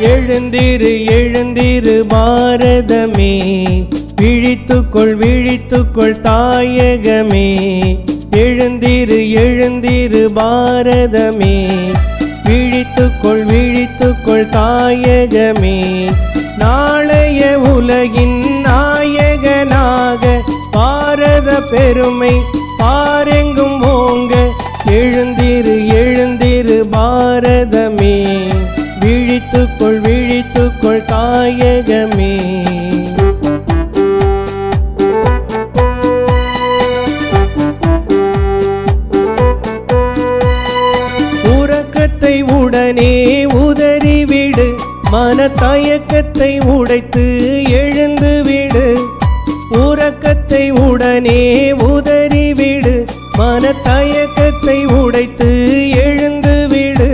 எழுந்திரு எழுந்திரு பாரதமே, விழித்துக்கொள் விழித்துக்கொள் தாயகமே. எழுந்திரு எழுந்திரு பாரதமே, விழித்துக்கொள் விழித்துக்கொள் தாயகமே. நாளைய உலகின் நாயகனாக பாரத பெருமை பாரெங்கும் ஓங்க. எழுந்திரு எழுந்திரு பாரதமே, விழித்துக்கொள் விழித்துக்கொள் தாயகமே. உறக்கத்தை உடனே உதறிவிடு, மனத்தயக்கத்தை உடைத்து எழுந்துவிடு. உறக்கத்தை உடனே உதறிவிடு, மனத்தயக்கத்தை உடைத்து எழுந்துவிடு.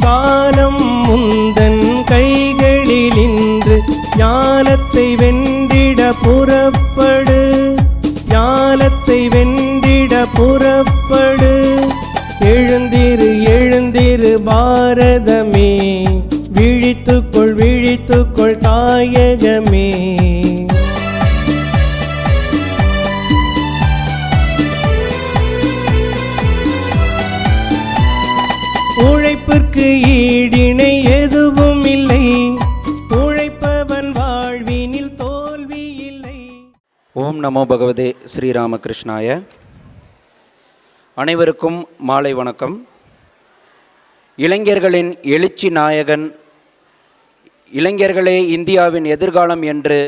காலம் முந்தன் கைகளில் இன்று ஞானத்தை வென்றிட புறப்படு, ஞானத்தை வென்றிட புறப்படு. எழுந்திரு எழுந்திரு பாரதமே, விழித்துக்கொள் விழித்துக்கொள் தாயகமே. உழைப்பிற்கு ஈடிணை எதுவும் இல்லை, உழைப்பவன் வாழ்வினில் தோல்வி இல்லை. ஓம் நமோ பகவதே ஸ்ரீராமகிருஷ்ணாய. அனைவருக்கும் மாலை வணக்கம். இளைஞர்களின் எழுச்சி நாயகன், இளைஞர்களே இந்தியாவின் எதிர்காலம் என்று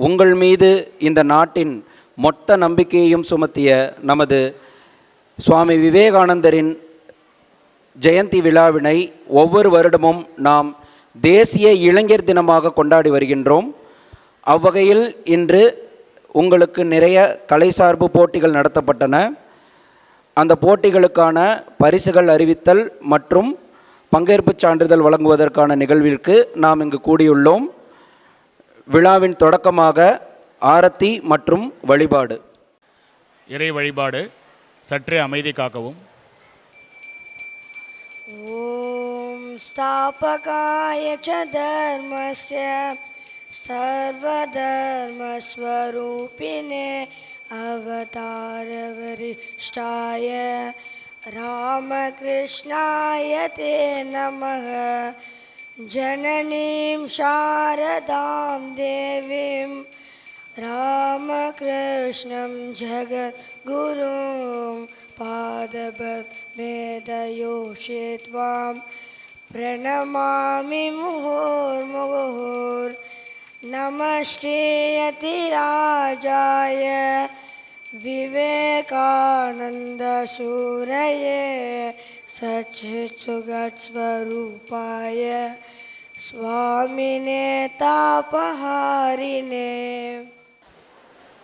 உங்கள் மீது இந்த நாட்டின் மொத்த நம்பிக்கையையும் சுமத்திய நமது சுவாமி விவேகானந்தரின் ஜெயந்தி விழாவினை ஒவ்வொரு வருடமும் நாம் தேசிய இளைஞர் தினமாக கொண்டாடி வருகின்றோம். அவ்வகையில் இன்று உங்களுக்கு நிறைய கலைசார்பு போட்டிகள் நடத்தப்பட்டன. அந்த போட்டிகளுக்கான பரிசுகள் அறிவித்தல் மற்றும் பங்கேற்புச் சான்றிதழ் வழங்குவதற்கான நிகழ்விற்கு நாம் இங்கு கூடியுள்ளோம். விழாவின் தொடக்கமாக ஆரத்தி மற்றும் வழிபாடு. இறை வழிபாடு. சற்றே அமைதி காக்கவும். ஓம் ஸ்தாபகாய ச தர்மஸ்ய சர்வதர்மஸ்வரூபிணே அவதாரவரிஷ்டாய ராமகிருஷ்ணாய தே நமः. ஜனனீம் சாரதாம் தேவீம் ராமகிருஷ்ணம் ஜகத்குரும் பாதபத்மே தயோஷித்வாம் பிரணமாமி முஹுர்முஹுர். நமஸ்தே யதிராஜாய விவேகானந்த சூரயே சச்சித் சுகத் ஸ்வரூபாய சுவாமினே தாபஹாரினே.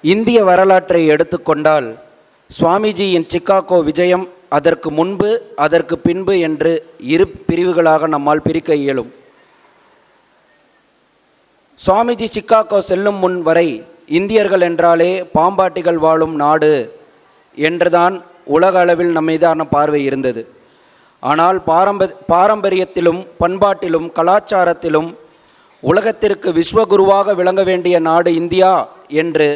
இந்திய வரலாற்றை எடுத்துக்கொண்டால் சுவாமிஜியின் சிக்காகோ விஜயம், அதற்கு முன்பு அதற்கு பின்பு என்று இரு பிரிவுகளாக நம்மால் பிரிக்க இயலும். சுவாமிஜி சிக்காகோ செல்லும் முன் வரை இந்தியர்கள் என்றாலே பாம்பாட்டிகள் வாழும் நாடு என்றுதான் உலக அளவில் நம்மீதான பார்வை இருந்தது. ஆனால் பாரம்பரியத்திலும் பண்பாட்டிலும் கலாச்சாரத்திலும் உலகத்திற்கு விஸ்வகுருவாக விளங்க வேண்டிய நாடு இந்தியா என்று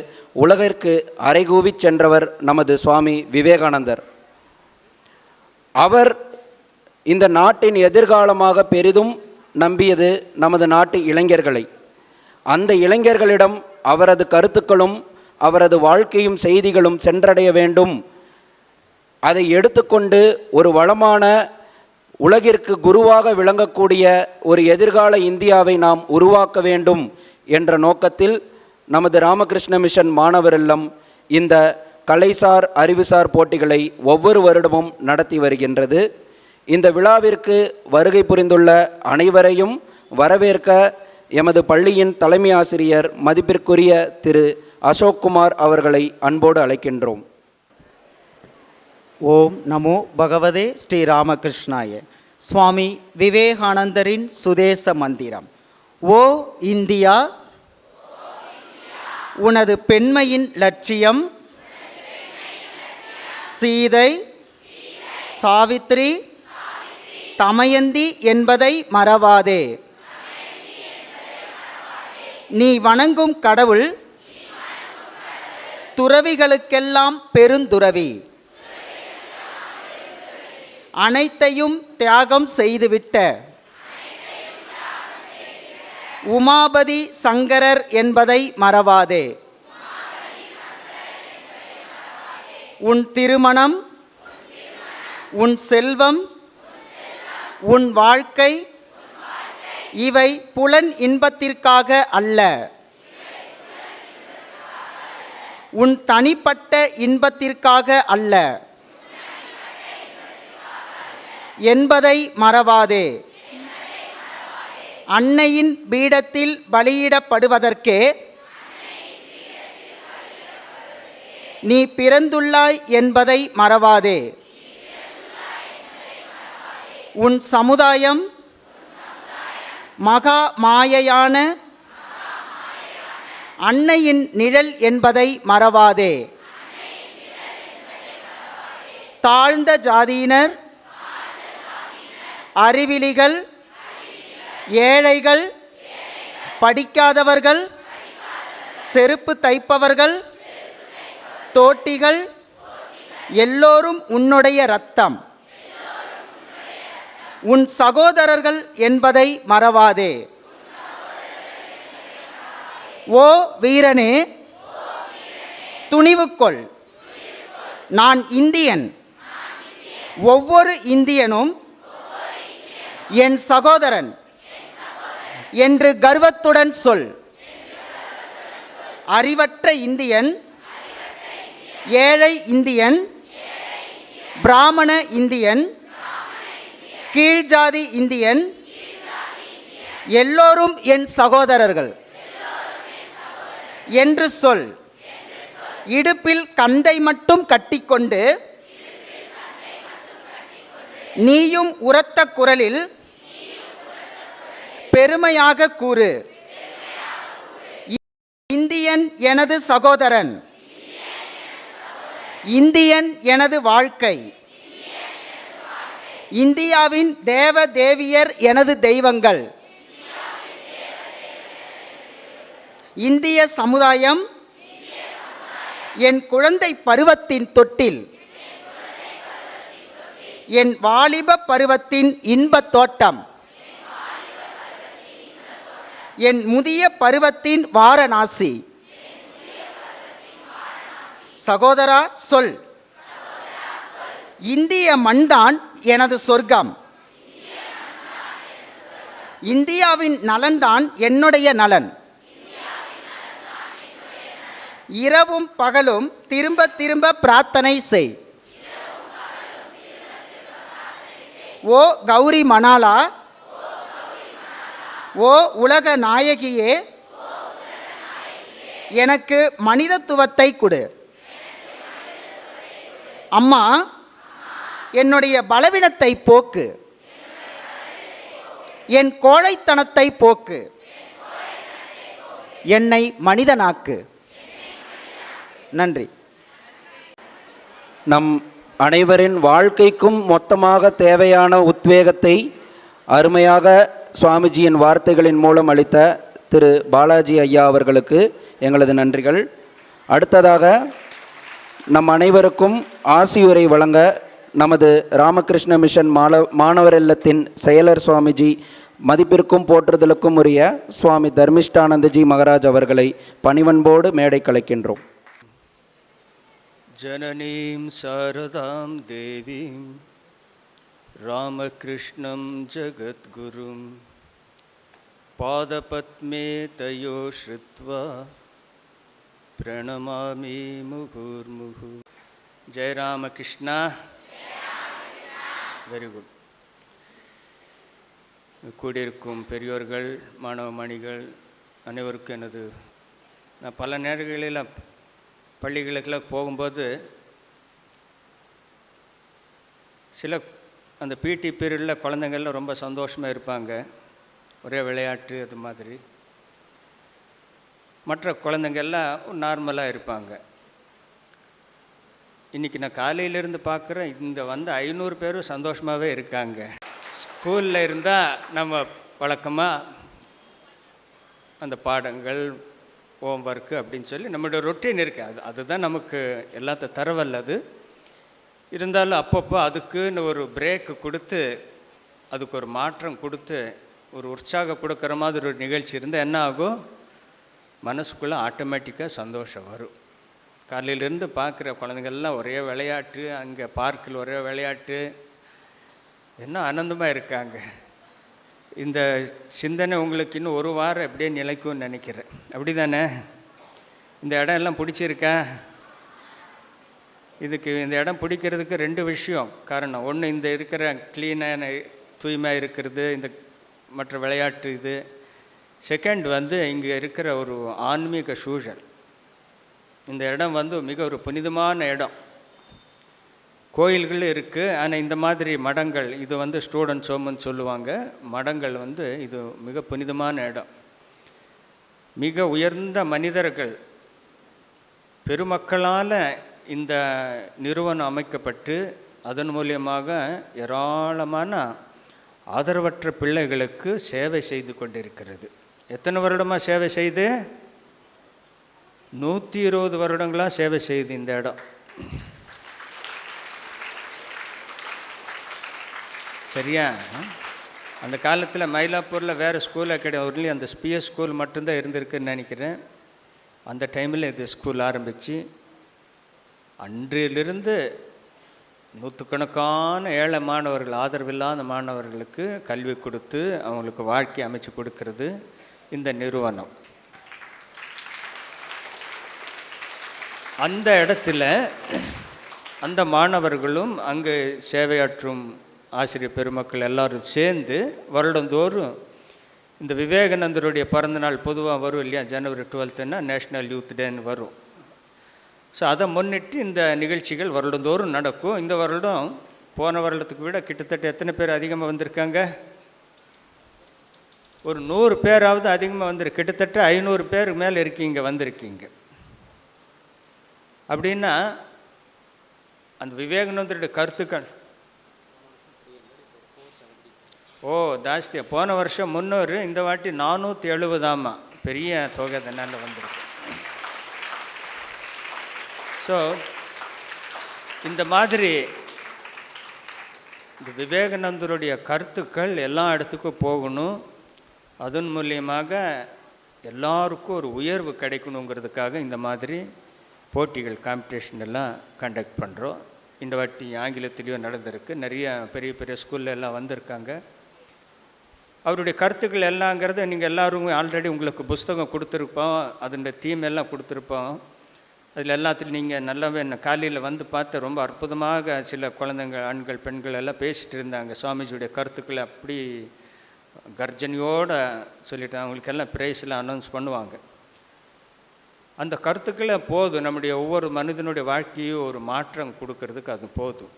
உலகிற்கு அறைகூவி சென்றவர் நமது சுவாமி விவேகானந்தர். அவர் இந்த நாட்டின் எதிர்காலமாக பெரிதும் நம்பியது நமது நாட்டு இளைஞர்களை. அந்த இளைஞர்களிடம் அவரது கருத்துக்களும் அவரது வாழ்க்கையும் செய்திகளும் சென்றடைய வேண்டும். அதை எடுத்துக்கொண்டு ஒரு வளமான உலகிற்கு குருவாக விளங்கக்கூடிய ஒரு எதிர்கால இந்தியாவை நாம் உருவாக்க வேண்டும் என்ற நோக்கத்தில் நமது ராமகிருஷ்ண மிஷன் மாணவர் இல்லம் இந்த கலைசார் அறிவுசார் போட்டிகளை ஒவ்வொரு வருடமும் நடத்தி வருகின்றது. இந்த விழாவிற்கு வருகை புரிந்துள்ள அனைவரையும் வரவேற்க எமது பள்ளியின் தலைமை ஆசிரியர் மதிப்பிற்குரிய திரு அசோக்குமார் அவர்களை அன்போடு அழைக்கின்றோம். ஓம் நமோ பகவதே ஸ்ரீராமகிருஷ்ணாய. சுவாமி விவேகானந்தரின் சுதேச மந்திரம். ஓ இந்தியா, உனது பெண்மையின் லட்சியம் சீதை, சாவித்ரி, தமயந்தி என்பதை மறவாதே. நீ வணங்கும் கடவுள் துறவிகளுக்கெல்லாம் பெருந்துறவி. அனைத்தையும் தியாகம் செய்துவிட்ட உமாபதி சங்கரர் என்பதை மறவாதே. உன் திருமணம், உன் செல்வம், உன் வாழ்க்கை இவை புலன் இன்பத்திற்காக அல்ல, உன் தனிப்பட்ட இன்பத்திற்காக அல்ல என்பதை மறவாதே. அன்னையின் பீடத்தில் பலியிடப்படுவதற்கே நீ பிறந்துள்ளாய் என்பதை மறவாதே. உன் சமுதாயம் மகா மாயையான அன்னையின் நிழல் என்பதை மறவாதே. தாழ்ந்த ஜாதியினர், அறிவிலிகள், ஏழைகள், படிக்காதவர்கள், செருப்பு தைப்பவர்கள், தோட்டிகள் எல்லோரும் உன்னுடைய இரத்தம். உன் சகோதரர்கள் என்பதை மறவாதே. ஓ வீரனே, துணிவு கொள். நான் இந்தியன். ஒவ்வொரு இந்தியனும் என் சகோதரன் என்று கர்வத்துடன் சொல். அறிவற்ற இந்தியன், ஏழை இந்தியன், பிராமண இந்தியன், கீழ்ஜாதி இந்தியன் எல்லோரும் என் சகோதரர்கள் என்று சொல். இடுப்பில் கந்தை மட்டும் கட்டிக்கொண்டு நீயும் உரத்த குரலில் பெருமையாக கூறு, இந்தியன் எனது சகோதரன், இந்தியன் எனது வாழ்க்கை, இந்தியாவின் தேவ தேவியர் எனது தெய்வங்கள். இந்திய சமுதாயம் என் குழந்தை பருவத்தின் தொட்டில், என் வாலிப பருவத்தின் இன்பத் தோட்டம், என் முதிய பருவத்தின் வாரணாசி. சகோதரா சொல், இந்திய மண்தான் எனது சொர்க்கம், இந்தியாவின் நலன்தான் என்னுடைய நலன். இரவும் பகலும் திரும்ப திரும்ப பிரார்த்தனை செய். ஓ கௌரி மணாலா, ஓ உலக நாயகியே, எனக்கு மனிதத்துவத்தை கொடு. அம்மா, என்னுடைய பலவீனத்தை போக்கு, என் கோழைத்தனத்தை போக்கு, என்னை மனிதனாக்கு. நன்றி. நம் அனைவரின் வாழ்க்கைக்கும் மொத்தமாக தேவையான உத்வேகத்தை அருமையாக சுவாமிஜியின் வார்த்தைகளின் மூலம் அளித்த திரு பாலாஜி ஐயா அவர்களுக்கு எங்களது நன்றிகள். அடுத்ததாக நம் அனைவருக்கும் ஆசியுரை வழங்க நமது ராமகிருஷ்ண மிஷன் மாணவர் இல்லத்தின் செயலர் சுவாமிஜி, மதிப்பிற்கும் போற்றுதலுக்கும் உரிய சுவாமி தர்மிஷ்டானந்தஜி மகராஜ் அவர்களை பணிவன்போடு மேடை கலைக்கின்றோம். जननीं शारदां देवीं रामकृष्णं जगद्गुरुं पादपद्मे तयो श्रुत्वा प्रणमामि मुहुर्मुहु. जय रामकृष्णा. Very good. கூடியிருக்கும் பெரியோர்கள், மாணவ மணிகள் அனைவருக்கும் எனது, நான் பல நேரங்களில் பள்ளிகளுக்கெல்லாம் போகும்போது சில அந்த பிடி பீரியடில் குழந்தைங்கள்லாம் ரொம்ப சந்தோஷமாக இருப்பாங்க, ஒரே விளையாட்டு அது மாதிரி. மற்ற குழந்தைங்கள்லாம் நார்மலாக இருப்பாங்க. இன்றைக்கி நான் காலையிலேருந்து பார்க்குறேன், இந்த வந்து 500 பேரும் சந்தோஷமாகவே இருக்காங்க. ஸ்கூலில் இருந்தால் நம்ம வழக்கமாக அந்த பாடங்கள் ஹோம்ஒர்க்கு அப்படின்னு சொல்லி நம்மளுடைய ரொட்டீன் இருக்குது. அதுதான் நமக்கு எல்லாத்த தரவல்லது. இருந்தாலும் அப்பப்போ அதுக்குன்னு ஒரு பிரேக்கு கொடுத்து அதுக்கு ஒரு மாற்றம் கொடுத்து ஒரு உற்சாகம் கொடுக்குற மாதிரி ஒரு நிகழ்ச்சி இருந்தால் என்ன ஆகும், மனசுக்குள்ளே ஆட்டோமேட்டிக்காக சந்தோஷம் வரும். காலையிலேருந்து பார்க்குற குழந்தைங்கள்லாம் ஒரே விளையாட்டு, அங்கே பார்க்கில் ஒரே விளையாட்டு, என்ன ஆனந்தமாக இருக்காங்க. இந்த சிந்தனை உங்களுக்கு இன்னும் ஒரு வாரம் அப்படியே நிலைக்கும்னு நினைக்கிறேன். அப்படி தானே? இந்த இடம் எல்லாம் பிடிச்சிருக்கா? இந்த இடம் பிடிக்கிறதுக்கு 2 விஷயம் காரணம். ஒன்று, இந்த இருக்கிற க்ளீனான தூய்மையாக இருக்கிறது, இந்த மற்ற விளையாட்டு இது. செகண்ட் இங்கே இருக்கிற ஒரு ஆன்மீக சூழல். இந்த இடம் மிக ஒரு புனிதமான இடம். கோயில்கள் இருக்குது, ஆனால் இந்த மாதிரி மடங்கள், இது ஸ்டூடெண்ட்ஸ் ஹோம்னு சொல்லுவாங்க. மடங்கள் இது மிக புனிதமான இடம். மிக உயர்ந்த மனிதர்கள் பெருமக்களால் இந்த நிறுவனம் அமைக்கப்பட்டு அதன் மூலியமாக ஏராளமான ஆதரவற்ற பிள்ளைகளுக்கு சேவை செய்து கொண்டிருக்கிறது. எத்தனை வருடமாக சேவை செய்து? 120 வருடங்களாக சேவை செய்து இந்த இடம். சரியா? அந்த காலத்தில் மயிலாப்பூரில் வேறு ஸ்கூலாக கிடையாது, ஒன்லி அந்த ஸ்பிஎஸ் ஸ்கூல் மட்டும்தான் இருந்திருக்குன்னு நினைக்கிறேன். அந்த டைமில் இது ஸ்கூல் ஆரம்பித்து அன்றிலிருந்து நூற்றுக்கணக்கான ஏழை மாணவர்கள், ஆதரவில்லாத மாணவர்களுக்கு கல்வி கொடுத்து அவங்களுக்கு வாழ்க்கை அமைச்சு கொடுக்கறது இந்த நிறுவனம். அந்த இடத்துல அந்த மாணவர்களும் அங்கு சேவையாற்றும் ஆசிரியர் பெருமக்கள் எல்லாரும் சேர்ந்து வருடந்தோறும் இந்த விவேகானந்தருடைய பிறந்தநாள் பொதுவாக வரும் இல்லையா, ஜனவரி 12ன்னா நேஷ்னல் யூத் டேன்னு வரும். ஸோ அதை முன்னிட்டு இந்த நிகழ்ச்சிகள் வருடந்தோறும் நடக்கும். இந்த வருடம் போன வருடத்துக்கு விட கிட்டத்தட்ட எத்தனை பேர் அதிகமாக வந்திருக்காங்க? ஒரு 100 பேராவது அதிகமாக வந்திருக்கு. கிட்டத்தட்ட 500 பேர் மேலே வந்திருக்கீங்க. அப்படின்னா அந்த விவேகானந்தருடைய கருத்துக்கள் ஜாஸ்தியாக. போன வருஷம் 300, இந்த வாட்டி 470. பெரிய தொகை அதனால் வந்திருக்கு. ஸோ இந்த மாதிரி இந்த விவேகானந்தருடைய கருத்துக்கள் எல்லா இடத்துக்கும் போகணும். அதன் மூலியமாக எல்லாருக்கும் ஒரு உயர்வு கிடைக்கணுங்கிறதுக்காக இந்த மாதிரி போட்டிகள், காம்படிஷன் எல்லாம் கண்டக்ட் பண்ணுறோம். இந்த வாட்டி ஆங்கிலத்திலையும் நடந்திருக்கு. நிறைய பெரிய பெரிய ஸ்கூலில் எல்லாம் வந்திருக்காங்க. அவருடைய கருத்துக்கள் எல்லாங்கிறத நீங்கள் எல்லோரும் ஆல்ரெடி உங்களுக்கு புஸ்தகம் கொடுத்துருப்போம், அதனுடைய தீம் எல்லாம் கொடுத்துருப்போம். அதில் எல்லாத்துலையும் நீங்கள் நல்லாவே காலையில் பார்த்து ரொம்ப அற்புதமாக சில குழந்தைங்க, ஆண்கள், பெண்கள் எல்லாம் பேசிகிட்டு இருந்தாங்க. சுவாமிஜியுடைய கருத்துக்களை அப்படி கர்ஜனையோடு சொல்லிட்டு அவங்களுக்கெல்லாம் ப்ரைஸ்லாம் அனௌன்ஸ் பண்ணுவாங்க. அந்த கருத்துக்களை போதும், நம்முடைய ஒவ்வொரு மனிதனுடைய வாழ்க்கையும் ஒரு மாற்றம் கொடுக்கறதுக்கு அது போதும்.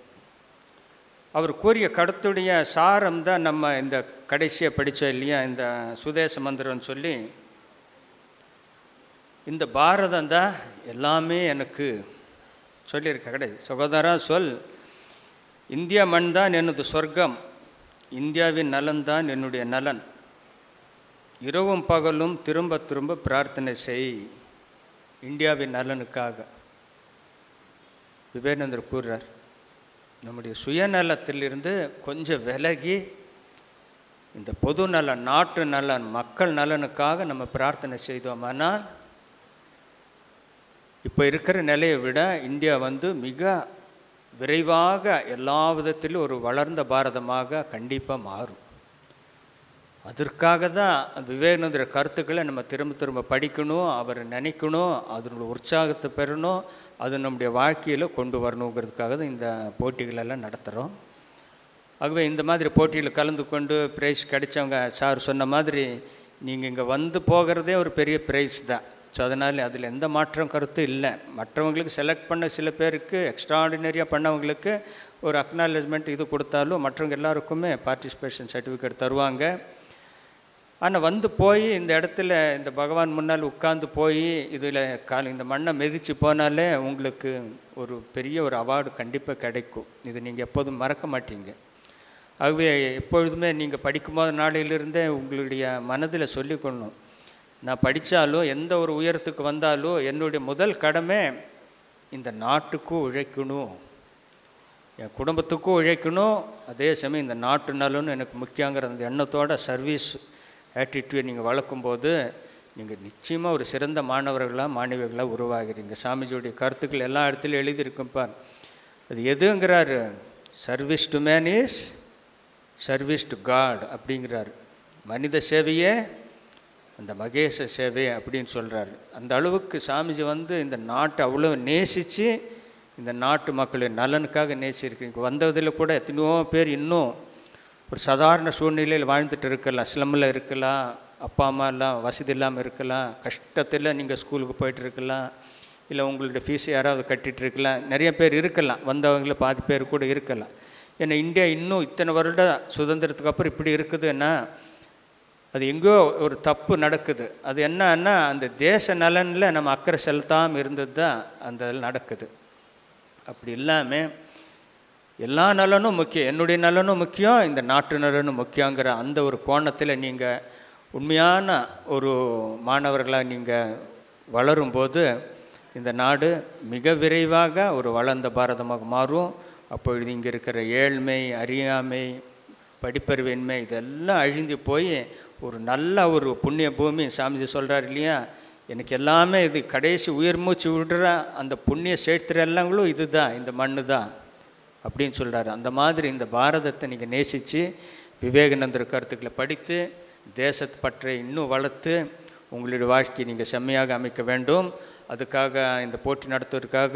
அவர் கூறிய கருத்துடைய சாரம் தான் நம்ம இந்த கடைசியாக படித்தோம் இல்லையா, இந்த சுதேச மந்திரம்னு சொல்லி, இந்த பாரதம் தான் எல்லாமே எனக்கு சொல்லியிருக்க. கடைசி சகோதரா சொல், இந்தியா மண் தான் எனது சொர்க்கம், இந்தியாவின் நலன்தான் என்னுடைய நலன், இரவும் பகலும் திரும்ப திரும்ப பிரார்த்தனை செய் இந்தியாவின் நலனுக்காக. விவேகானந்தர் கூறுறார், நம்முடைய சுயநலத்திலிருந்து கொஞ்சம் விலகி இந்த பொது நலன், நாட்டு நலன், மக்கள் நலனுக்காக நம்ம பிரார்த்தனை செய்தோமானால் இப்போ இருக்கிற நிலையை விட இந்தியா மிக விரைவாக எல்லா விதத்திலும் ஒரு வளர்ந்த பாரதமாக கண்டிப்பாக மாறும். அதற்காக தான் விவேகானந்தர் கருத்துக்களை நம்ம திரும்ப திரும்ப படிக்கணும், அவரை நினைக்கணும், அதனுடைய உற்சாகத்தை பெறணும், அது நம்முடைய வாழ்க்கையில் கொண்டு வரணுங்கிறதுக்காக தான் இந்த போட்டிகளெல்லாம் நடத்துகிறோம். ஆகவே இந்த மாதிரி போட்டியில் கலந்து கொண்டு ப்ரைஸ் கிடைச்சவங்க, சார் சொன்ன மாதிரி நீங்கள் இங்கே போகிறதே ஒரு பெரிய ப்ரைஸ் தான். ஸோ அதனால் அதில் எந்த மாற்றம் கருத்து இல்லை. மற்றவங்களுக்கு செலக்ட் பண்ண சில பேருக்கு, எக்ஸ்ட்ராடினரியாக பண்ணவங்களுக்கு ஒரு அக்னாலேஜ்மெண்ட் இது கொடுத்தாலும் மற்றவங்க எல்லாருக்குமே பார்ட்டிசிபேஷன் சர்டிஃபிகேட் தருவாங்க. ஆனால் போய் இந்த இடத்துல இந்த பகவான் முன்னால் உட்கார்ந்து போய் இதில் இந்த மண்ணை மிதித்து போனாலே உங்களுக்கு ஒரு பெரிய ஒரு அவார்டு கண்டிப்பாக கிடைக்கும். இது நீங்கள் எப்போதும் மறக்க மாட்டீங்க. ஆகவே எப்பொழுதுமே நீங்கள் படிக்கும்போது நாளையிலிருந்தே உங்களுடைய மனதில் சொல்லிக்கொள்ளணும், நான் படித்தாலும் எந்த ஒரு உயரத்துக்கு வந்தாலும் என்னுடைய முதல் கடமை இந்த நாட்டுக்கும் உழைக்கணும், என் குடும்பத்துக்கும் உழைக்கணும், அதே சமயம் இந்த நாட்டு நலனும் எனக்கு முக்கியங்கிற அந்த எண்ணத்தோட சர்வீஸ் ஆட்டிடியூட் நீங்கள் வளர்க்கும்போது நீங்கள் நிச்சயமாக ஒரு சிறந்த மாணவர்களாக மாணவிகளாக உருவாகிறீங்க. சாமிஜியோடைய கருத்துக்கள் எல்லா இடத்துலையும் எழுதியிருக்கும்பார். அது எதுங்கிறாரு? Service to man is service to God அப்படிங்கிறார். மனித சேவையே அந்த மகேச சேவை அப்படின்னு சொல்கிறாரு. அந்த அளவுக்கு சாமிஜி இந்த நாட்டை அவ்வளோ நேசித்து இந்த நாட்டு மக்களின் நலனுக்காக நேசிருக்கு. வந்ததில் கூட எத்தனையோ பேர் இன்னும் ஒரு சாதாரண சூழ்நிலையில் வாழ்ந்துட்டு இருக்கலாம், ஸ்லம்மில் இருக்கலாம், அப்பா அம்மா எல்லாம் வசதி இல்லாமல் இருக்கலாம், கஷ்டத்தில் நீங்கள் ஸ்கூலுக்கு போயிட்டு இருக்கலாம், இல்லை உங்களுடைய ஃபீஸ் யாராவது கட்டிகிட்டு இருக்கலாம், நிறைய பேர் இருக்கலாம், வந்தவங்கள பாதி பேர் கூட இருக்கலாம். ஏன்னா இந்தியா இன்னும் இத்தனை வருட சுதந்திரத்துக்கு அப்புறம் இப்படி இருக்குதுன்னா அது எங்கேயோ ஒரு தப்பு நடக்குது. அது என்னன்னா அந்த தேச நலனில் நம்ம அக்கறை செலுத்தாமல் இருந்தது தான் அந்த நடக்குது. அப்படி இல்லாமல் எல்லா நலனும் முக்கியம், என்னுடைய நலனும் முக்கியம், இந்த நாட்டு நலனும் முக்கியங்கிற அந்த ஒரு கோணத்தில் நீங்கள் உண்மையான ஒரு மாணவர்களாக நீங்கள் வளரும்போது இந்த நாடு மிக விரைவாக ஒரு வளர்ந்த பாரதமாக மாறும். அப்பொழுது இங்கே இருக்கிற ஏழ்மை, அறியாமை, படிப்பறிவின்மை இதெல்லாம் அழிந்து போய் ஒரு நல்ல ஒரு புண்ணிய பூமி. சாமிஜி சொல்கிறார் இல்லையா, எனக்கு எல்லாமே இது கடைசி உயிர் மூச்சு விடுற அந்த புண்ணிய சேர்த்துறெல்லாங்களும் இது தான், இந்த மண்ணு தான் அப்படின்னு சொல்கிறாரு. அந்த மாதிரி இந்த பாரதத்தை நீங்கள் நேசித்து விவேகானந்தர் கருத்துக்களை படித்து தேசத்து பற்றை இன்னும் வளர்த்து உங்களுடைய வாழ்க்கையை நீங்கள் செம்மையாக அமைக்க வேண்டும். அதுக்காக இந்த போட்டி நடத்துவதற்காக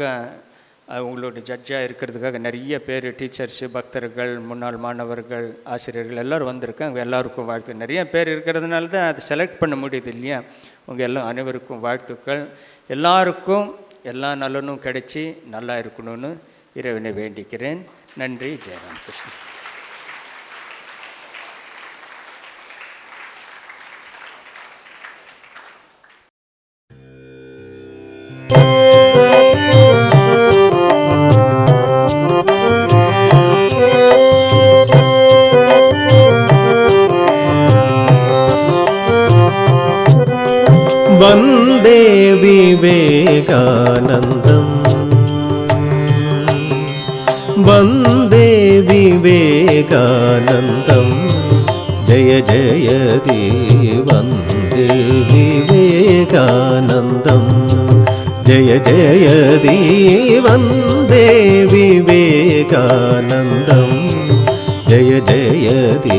உங்களுடைய ஜட்ஜாக இருக்கிறதுக்காக நிறைய பேர் டீச்சர்ஸு, பக்தர்கள், முன்னாள் மாணவர்கள், ஆசிரியர்கள் எல்லோரும் வந்திருக்காங்க. அவங்க எல்லாருக்கும் வாழ்த்து. நிறைய பேர் இருக்கிறதுனால தான் அதை செலக்ட் பண்ண முடியுது இல்லையா. உங்கள் எல்லாம் அனைவருக்கும் வாழ்த்துக்கள். எல்லாருக்கும் எல்லா நலனும் கிடைச்சி நல்லா இருக்கணும்னு இறைவனை வேண்டிக்கிறேன். நன்றி. ஜெயராம் கிருஷ்ணன். वन्दे विवेकानन्दं वन्दे विवेकानन्दं जय जय दे वन्दे विवेकानन्दं जय जय दे वन्दे विवेकानन्दं जय जय दे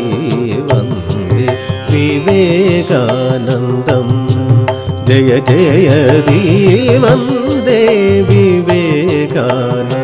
वन्दे विवेकानन्दं जय जय दे वन्दे विवेकानन्दं।